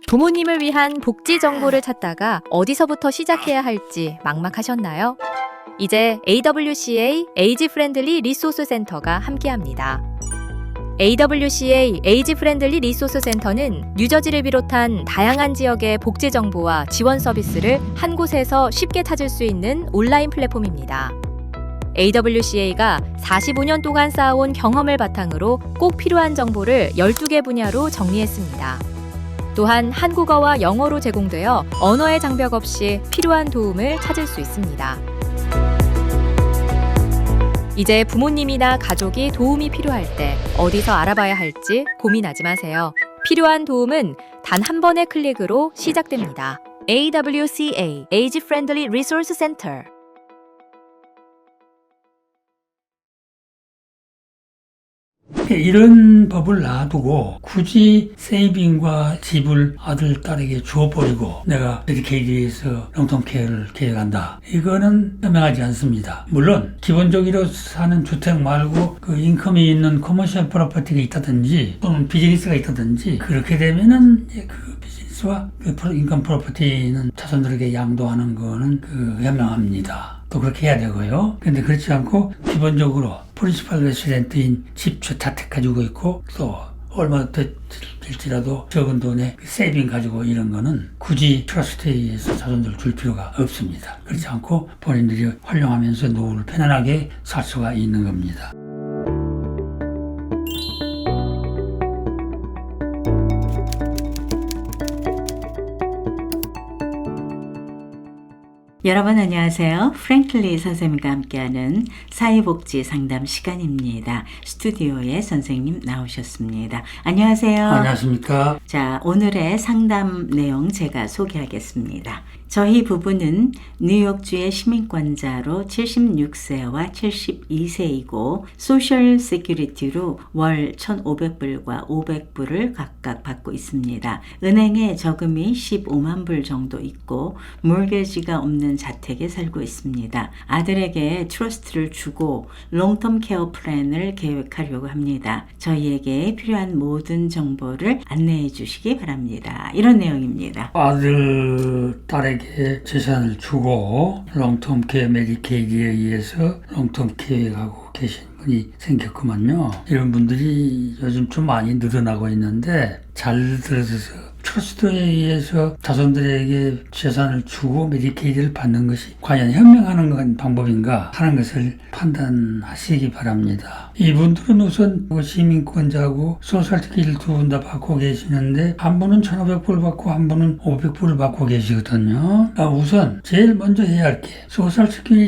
부모님을 위한 복지 정보를 찾다가 어디서부터 시작해야 할지 막막하셨나요? 이제 AWCA 에이지 프렌들리 리소스 센터가 함께합니다. AWCA 에이지 프렌들리 리소스 센터는 뉴저지를 비롯한 다양한 지역의 복지 정보와 지원 서비스를 한 곳에서 쉽게 찾을 수 있는 온라인 플랫폼입니다. AWCA가 45년 동안 쌓아온 경험을 바탕으로 꼭 필요한 정보를 12개 분야로 정리했습니다. 또한 한국어와 영어로 제공되어 언어의 장벽 없이 필요한 도움을 찾을 수 있습니다. 이제 부모님이나 가족이 도움이 필요할 때 어디서 알아봐야 할지 고민하지 마세요. 필요한 도움은 단 한 번의 클릭으로 시작됩니다. AWCA Age Friendly Resource Center. 이런 법을 놔두고 굳이 세이빙과 집을 아들, 딸에게 주어버리고 내가 메디케이드에서 롱텀 케어를 계획한다. 이거는 현명하지 않습니다. 물론 기본적으로 사는 주택 말고 그 인컴이 있는 커머셜 프로퍼티가 있다든지 또는 비즈니스가 있다든지 그렇게 되면은 그 비즈니스와 그 인컴 프로퍼티는 자손들에게 양도하는 거는 현명합니다. 또 그렇게 해야 되고요. 근데 그렇지 않고 기본적으로 프린시팔 레시덴트인 집 주택 가지고 있고 또 얼마 될지라도 적은 돈에 세이빙 가지고 이런 거는 굳이 트러스트에서 자손들 줄 필요가 없습니다. 그렇지 않고 본인들이 활용하면서 노후를 편안하게 살 수가 있는 겁니다. 여러분 안녕하세요. 프랭클리 선생님과 함께하는 사회복지 상담 시간입니다. 스튜디오에 선생님 나오셨습니다. 안녕하세요. 안녕하십니까. 자, 오늘의 상담 내용 제가 소개하겠습니다. 저희 부부는 뉴욕주의 시민권자로 76세와 72세이고 소셜 세큐리티로 월 1,500불과 500불을 각각 받고 있습니다. 은행에 저금이 15만 불 정도 있고 몰게지가 없는 자택에 살고 있습니다. 아들에게 트러스트를 주고 롱텀 케어 플랜을 계획하려고 합니다. 저희에게 필요한 모든 정보를 안내해 주시기 바랍니다. 이런 내용입니다. 아들, 딸에게 재산을 주고 롱텀 케어 메디케이드에 의해서 롱텀 계획하고 계신 분이 생겼구만요. 이런 분들이 요즘 좀 많이 늘어나고 있는데 잘 들어서 트러스트에 의해서 자손들에게 재산을 주고 메디케이드를 받는 것이 과연 현명한 방법인가 하는 것을 판단하시기 바랍니다. 이분들은 우선 시민권자고 소셜세큐리티를 두 분 다 받고 계시는데 한 분은 1,500불 받고 한 분은 500불을 받고 계시거든요. 우선 제일 먼저 해야 할 게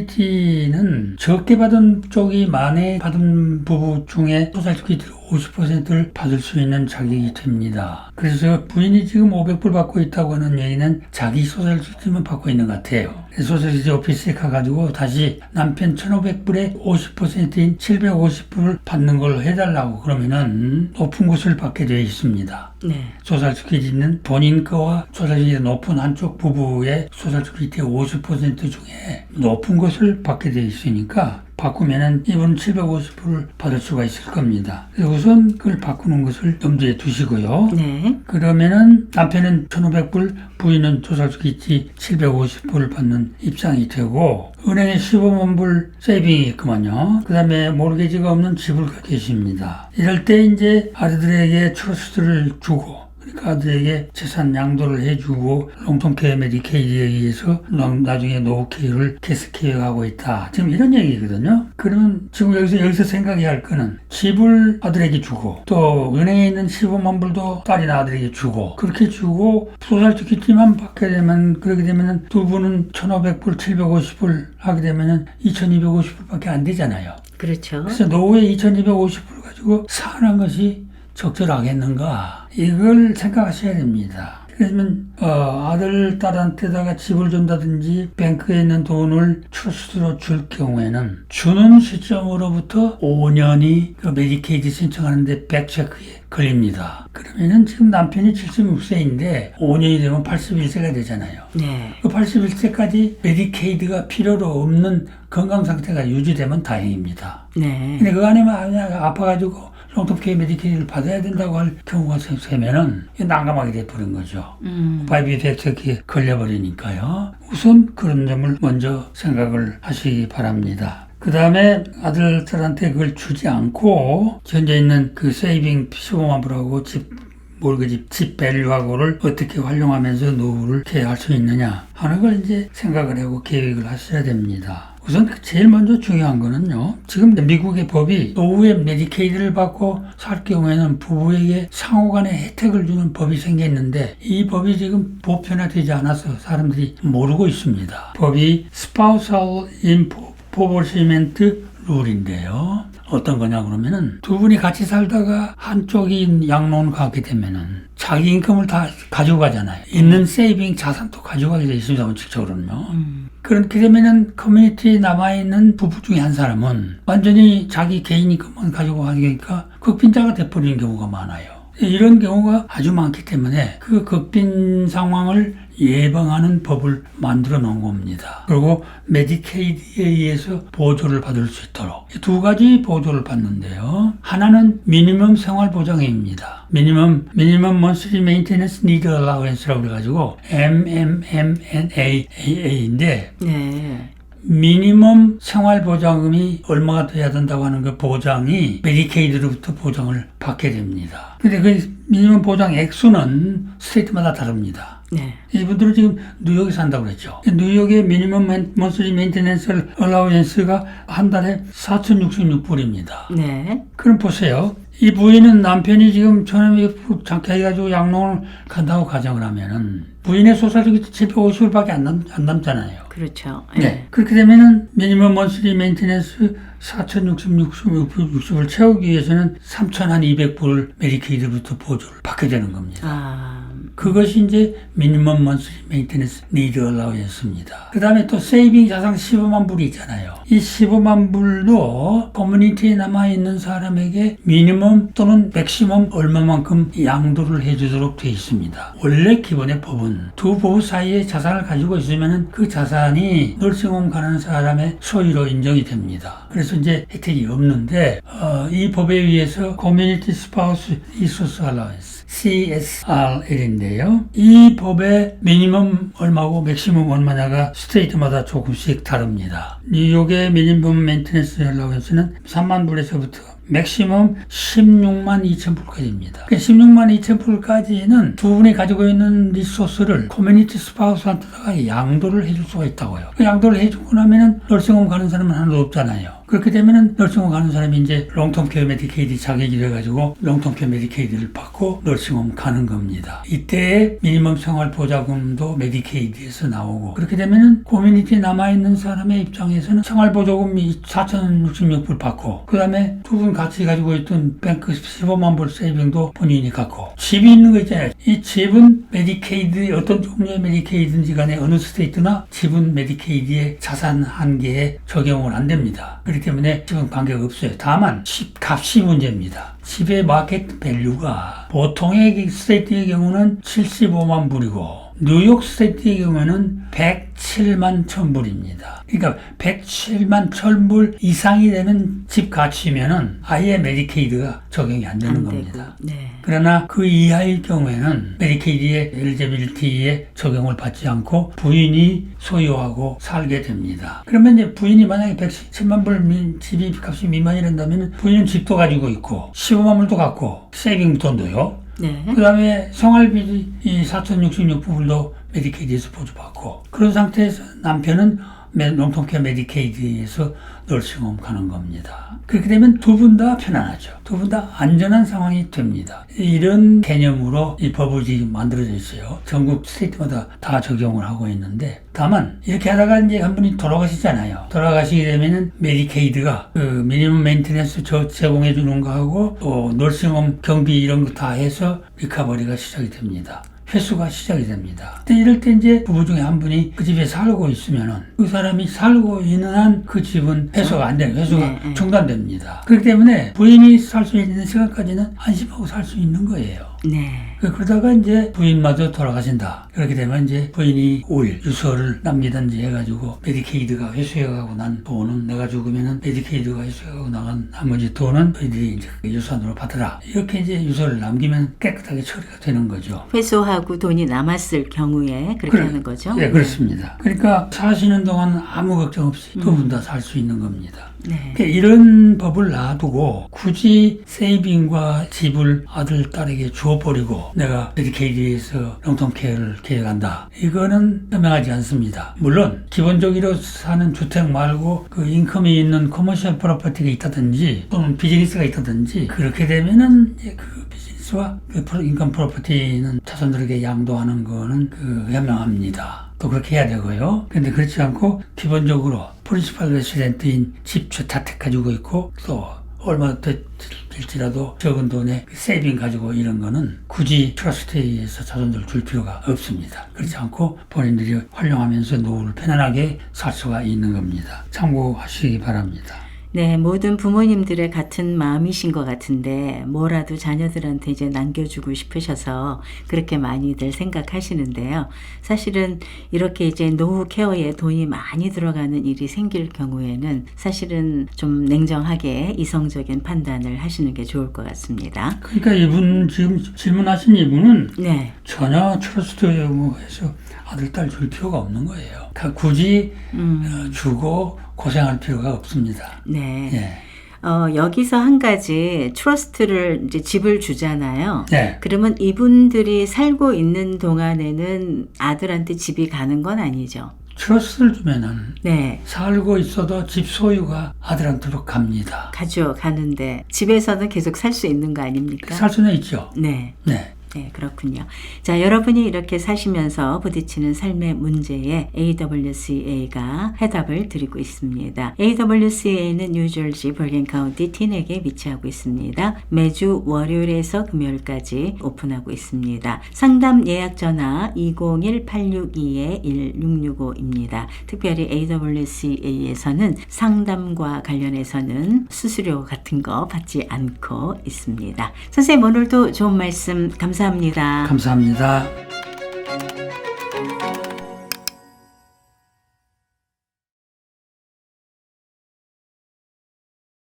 소셜세큐리티는 적게 받은 쪽이 많이 받은 부부 중에 소셜세큐리티를 50%를 받을 수 있는 자격이 됩니다. 그래서 부인이 지금 500불 받고 있다고 하는 얘기는 자기 소셜세큐리티만 받고 있는 것 같아요. 소셜세큐리티 오피스에 가가지고 다시 남편 1,500불에 50%인 750불을 받는 걸로 해달라고 그러면은 높은 것을 받게 되어 있습니다. 네. 소셜세큐리티는 본인 거와 소셜세큐리티 높은 한쪽 부부의 소셜세큐리티 50% 중에 높은 것을 받게 되어 있으니까 바꾸면은 이분 750불을 받을 수가 있을 겁니다. 우선 그걸 바꾸는 것을 염두에 두시고요. 네. 그러면은 남편은 1,500불, 부인은 소셜세큐리티 750불을 받는 입장이 되고 은행에 15만 불 세이빙이 있구만요. 그 다음에 모르게지가 없는 집을 갖고 계십니다. 이럴 때 이제 아들들에게 트러스트를 주고 그러니까 아들에게 재산 양도를 해주고 롱텀 케어 메디케이드에 의해서 나중에 노후 케어를 계속 계획하고 있다. 지금 이런 얘기거든요. 그러면 지금 여기서 생각해야 할 거는 집을 아들에게 주고 또 은행에 있는 15만 불도 딸이나 아들에게 주고 그렇게 주고 소셜세큐리티만 받게 되면 그렇게 되면은 두 분은 1,500불, 750불 하게 되면은 2,250불밖에 안 되잖아요. 그렇죠. 그래서 노후에 2,250불 가지고 사는 것이 적절하겠는가 이걸 생각하셔야 됩니다. 그러면 아들, 딸한테다가 집을 준다든지 뱅크에 있는 돈을 트러스트로 줄 경우에는 주는 시점으로부터 5년이 그 메디케이드 신청하는데 백체크에 걸립니다. 그러면은 지금 남편이 76세인데 5년이 되면 81세가 되잖아요. 네. 그 81세까지 메디케이드가 필요로 없는 건강 상태가 유지되면 다행입니다. 네. 근데 그 안에 만약 아파가지고 롱텀 케어 메디케이드를 받아야 된다고 할 경우가 생기면은 난감하게 돼버린 거죠. 바이비 팩트에 걸려버리니까요. 우선 그런 점을 먼저 생각을 하시기 바랍니다. 그 다음에 아들들한테 그걸 주지 않고 현재 있는 그 세이빙 15만 불하고 집 밸류하고를 어떻게 활용하면서 노후를 케어할 수 있느냐 하는 걸 이제 생각을 하고 계획을 하셔야 됩니다. 우선 제일 먼저 중요한 거는요. 지금 미국의 법이 노후에 메디케이드를 받고 살 경우에는 부부에게 상호간에 혜택을 주는 법이 생겼는데 이 법이 지금 보편화되지 않아서 사람들이 모르고 있습니다. 법이 Spousal Impoverishment 룰인데요. 어떤 거냐 그러면은 두 분이 같이 살다가 한쪽이 양로원을 가게 되면은 자기 인컴을 다 가지고 가잖아요. 있는 세이빙 자산도 가지고 가게 돼 있습니다. 원칙적으로는요. 그렇게 되면은 커뮤니티에 남아있는 부부 중에 한 사람은 완전히 자기 개인 인컴만 가지고 가니까 극빈자가 돼버리는 경우가 많아요. 이런 경우가 아주 많기 때문에 그 극빈 상황을 예방하는 법을 만들어 놓은 겁니다. 그리고 메디케이드에 의해서 보조를 받을 수 있도록 두 가지 보조를 받는데요. 하나는 미니멈 생활보장액입니다. 미니멈 monthly maintenance need allowance라고 해가지고 MMMNAA인데 네. 미니멈 생활보장금이 얼마가 돼야 된다고 하는 그 보장이 메디케이드로부터 보장을 받게 됩니다. 근데 그 미니멈 보장 액수는 스테이트마다 다릅니다. 네. 이분들은 지금 뉴욕에 산다고 그랬죠. 뉴욕의 미니멈 먼슬리 메인테넌스 얼라우언스가 한 달에 4,066불입니다. 네. 그럼 보세요. 이 부인은 남편이 지금 저녁에 장쾌해가지고 양로원을 간다고 가정을 하면은 부인의 소설이 750불밖에 안 남잖아요. 그렇죠. 네. 그렇게 되면은 미니멈 먼슬리 메인테넌스 4,060불 채우기 위해서는 3,200불 메디케이드부터 보조를 받게 되는 겁니다. 그것이 이제 미니멈 먼슬리 메인테넌스 니드 얼라우언스입니다. 그 다음에 또 세이빙 자산 15만 불이 있잖아요. 이 15만 불도 커뮤니티에 남아있는 사람에게 미니멈 또는 맥시멈 얼마만큼 양도를 해주도록 되어 있습니다. 원래 기본의 법은 두 부부 사이에 자산을 가지고 있으면 그 자산이 널싱홈 가는 사람의 소유로 인정이 됩니다. 그래서 이제 혜택이 없는데 이 법에 의해서 커뮤니티 스파우스 리소스 얼라우언스 CSRL인데요. 이 법의 미니멈 얼마고 맥시멈 얼마냐가 스테이트마다 조금씩 다릅니다. 뉴욕의 미니멈 메인테넌스 얼라우언스는 3만 불에서부터 맥시멈 16만 2천 불까지입니다. 16만 2천 불까지는 두 분이 가지고 있는 리소스를 커뮤니티 스파우스한테다가 양도를 해줄 수가 있다고요. 그 양도를 해주고 나면은 널싱홈 가는 사람은 하나도 없잖아요. 그렇게 되면은 널싱홈 가는 사람이 이제 롱텀 케어 메디케이드 자격이 돼가지고 롱텀 케어 메디케이드를 받고 널싱홈 가는 겁니다. 이때 미니멈 생활 보조금도 메디케이드에서 나오고 그렇게 되면은 커뮤니티에 남아있는 사람의 입장에서는 생활 보조금이 4,066불 받고 그 다음에 두 분 같이 가지고 있던 뱅크 15만 불 세이빙도 본인이 갖고 집이 있는 거 있잖아요. 이 집은 메디케이드 어떤 종류의 메디케이드인지 간에 어느 스테이트나 집은 메디케이드의 자산 한계에 적용을 안 됩니다. 그렇기 때문에 집은 관계가 없어요. 다만 집값이 문제입니다. 집의 마켓 밸류가 보통의 스테이트의 경우는 75만 불이고 뉴욕 스테이트의 경우는 107만 1,000불입니다. 그러니까 107만 1,000불 이상이 되는 집 가치면은 아예 메디케이드가 적용이 안 되는 겁니다. 네. 그러나 그 이하의 경우에는 메디케이드의 엘리지빌리티에 적용을 받지 않고 부인이 소유하고 살게 됩니다. 그러면 이제 부인이 만약에 107만 불 집이 값이 미만이란다면 부인은 집도 가지고 있고 15만 불도 갖고 세이빙 돈도요. 네. 그 다음에 생활비 4,066불도 메디케이드에서 보조받고 그런 상태에서 남편은 롱텀 케어 메디케이드에서 널싱홈 가는 겁니다. 그렇게 되면 두 분 다 편안하죠. 두 분 다 안전한 상황이 됩니다. 이런 개념으로 이 법이 지금 만들어져 있어요. 전국 스테이트마다 다 적용을 하고 있는데 다만 이렇게 하다가 이제 한 분이 돌아가시잖아요. 돌아가시게 되면은 메디케이드가 그 미니멈 메인테넌스 제공해 주는 거하고 또 널싱홈 경비 이런 거 다 해서 리커버리가 시작이 됩니다. 회수가 시작이 됩니다. 이럴 때 이제 부부 중에 한 분이 그 집에 살고 있으면은 그 사람이 살고 있는 한 그 집은 회수가 안 되는, 회수가 중단됩니다. 그렇기 때문에 부인이 살 수 있는 시간까지는 안심하고 살 수 있는 거예요. 네. 그러다가 이제 부인마저 돌아가신다. 그렇게 되면 이제 부인이 5일 유서를 남기든지 해가지고 메디케이드가 회수해가고 난 돈은 내가 죽으면은 메디케이드가 회수해가고 나간 나머지 돈은 너희들이 이제 유산으로 받으라. 이렇게 이제 유서를 남기면 깨끗하게 처리가 되는 거죠. 회수하고 돈이 남았을 경우에 그렇게 하는 거죠? 네, 그렇습니다. 그러니까 사시는 동안 아무 걱정 없이 두 분 다 살 수 있는 겁니다. 네. 그러니까 이런 법을 놔두고 굳이 세이빙과 집을 아들, 딸에게 주어버리고 내가 메디케이드에서 롱텀 케어를 계획한다. 이거는 현명하지 않습니다. 물론 기본적으로 사는 주택 말고 그 인컴이 있는 커머셜 프로퍼티가 있다든지 또는 비즈니스가 있다든지 그렇게 되면은 이제 그 비즈니스와 그 인컴 프로퍼티는 자손들에게 양도하는 거는 그 현명합니다. 또 그렇게 해야 되고요. 근데 그렇지 않고 기본적으로 프린시팔 레시던트인 집 자택 가지고 있고 또 얼마 될지라도 적은 돈에 세이빙 가지고 이런 거는 굳이 트러스트에서 자손들 줄 필요가 없습니다. 그렇지 않고 본인들이 활용하면서 노후를 편안하게 살 수가 있는 겁니다. 참고하시기 바랍니다. 네, 모든 부모님들의 같은 마음이신 것 같은데 뭐라도 자녀들한테 이제 남겨주고 싶으셔서 그렇게 많이들 생각하시는데요. 사실은 이렇게 이제 노후 케어에 돈이 많이 들어가는 일이 생길 경우에는 사실은 좀 냉정하게 이성적인 판단을 하시는 게 좋을 것 같습니다. 그러니까 이분 지금 질문하신 이분은 네. 전혀 트러스트에 해서 아들, 딸 줄 필요가 없는 거예요. 그러니까 굳이 주고 고생할 필요가 없습니다. 네. 예. 여기서 한 가지 트러스트를 이제 집을 주잖아요. 네. 그러면 이분들이 살고 있는 동안에는 아들한테 집이 가는 건 아니죠. 트러스트를 주면은 네. 살고 있어도 집 소유가 아들한테로 갑니다. 가는데 집에서는 계속 살 수 있는 거 아닙니까? 살 수는 있죠. 네. 네. 네, 그렇군요. 자, 여러분이 이렇게 사시면서 부딪히는 삶의 문제에 AWCA가 해답을 드리고 있습니다. AWCA는 뉴저지 버긴 카운티 티넥에 위치하고 있습니다. 매주 월요일에서 금요일까지 오픈하고 있습니다. 상담 예약 전화 201-862-1665입니다. 특별히 AWCA에서는 상담과 관련해서는 수수료 같은 거 받지 않고 있습니다. 선생님, 오늘도 좋은 말씀 감사합니다. 감사합니다.